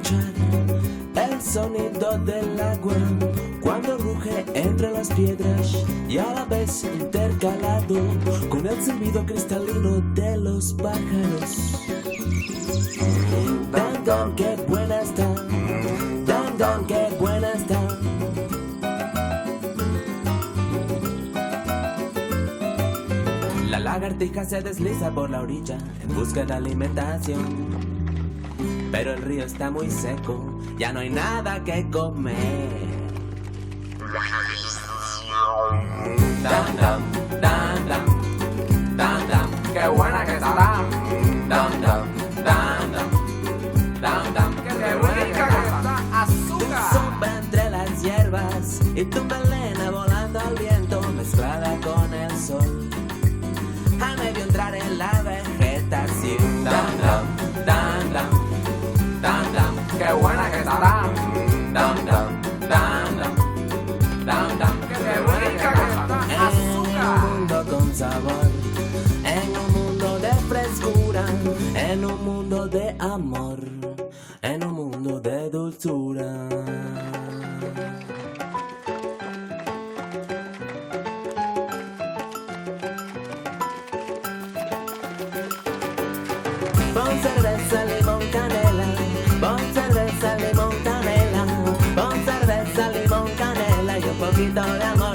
escuchar el sonido del agua cuando ruge entre las piedras y a la vez intercalado con el silbido cristalino de los pájaros. Dan, dan, qué buena está. Dan, dan, qué buena está. La lagartija se desliza por la orilla en busca de alimentación, pero el río está muy seco, ya no hay nada que comer. Dam, dam, dam, dam, dam, dam, qué buena que estará. Dam, dam, dam, dam, dam, dam, qué buena que está. Azúcar. Tu sopa entre las hierbas y tu melena volando al viento mezclada con el sol. A medio entrar en la vegetación. Dam, dam, dam, dam, dam, dam, qué buena que estará. Dam, dam, dam, dam, dam, dam, qué buena que estará. En un mundo con sabor, en un mundo de frescura, en un mundo de amor, en un mundo de dulzura. Pon cerveza, limón, canela. Pon cerveza, limón, canela. Pon cerveza, limón, canela y un poquito de amor.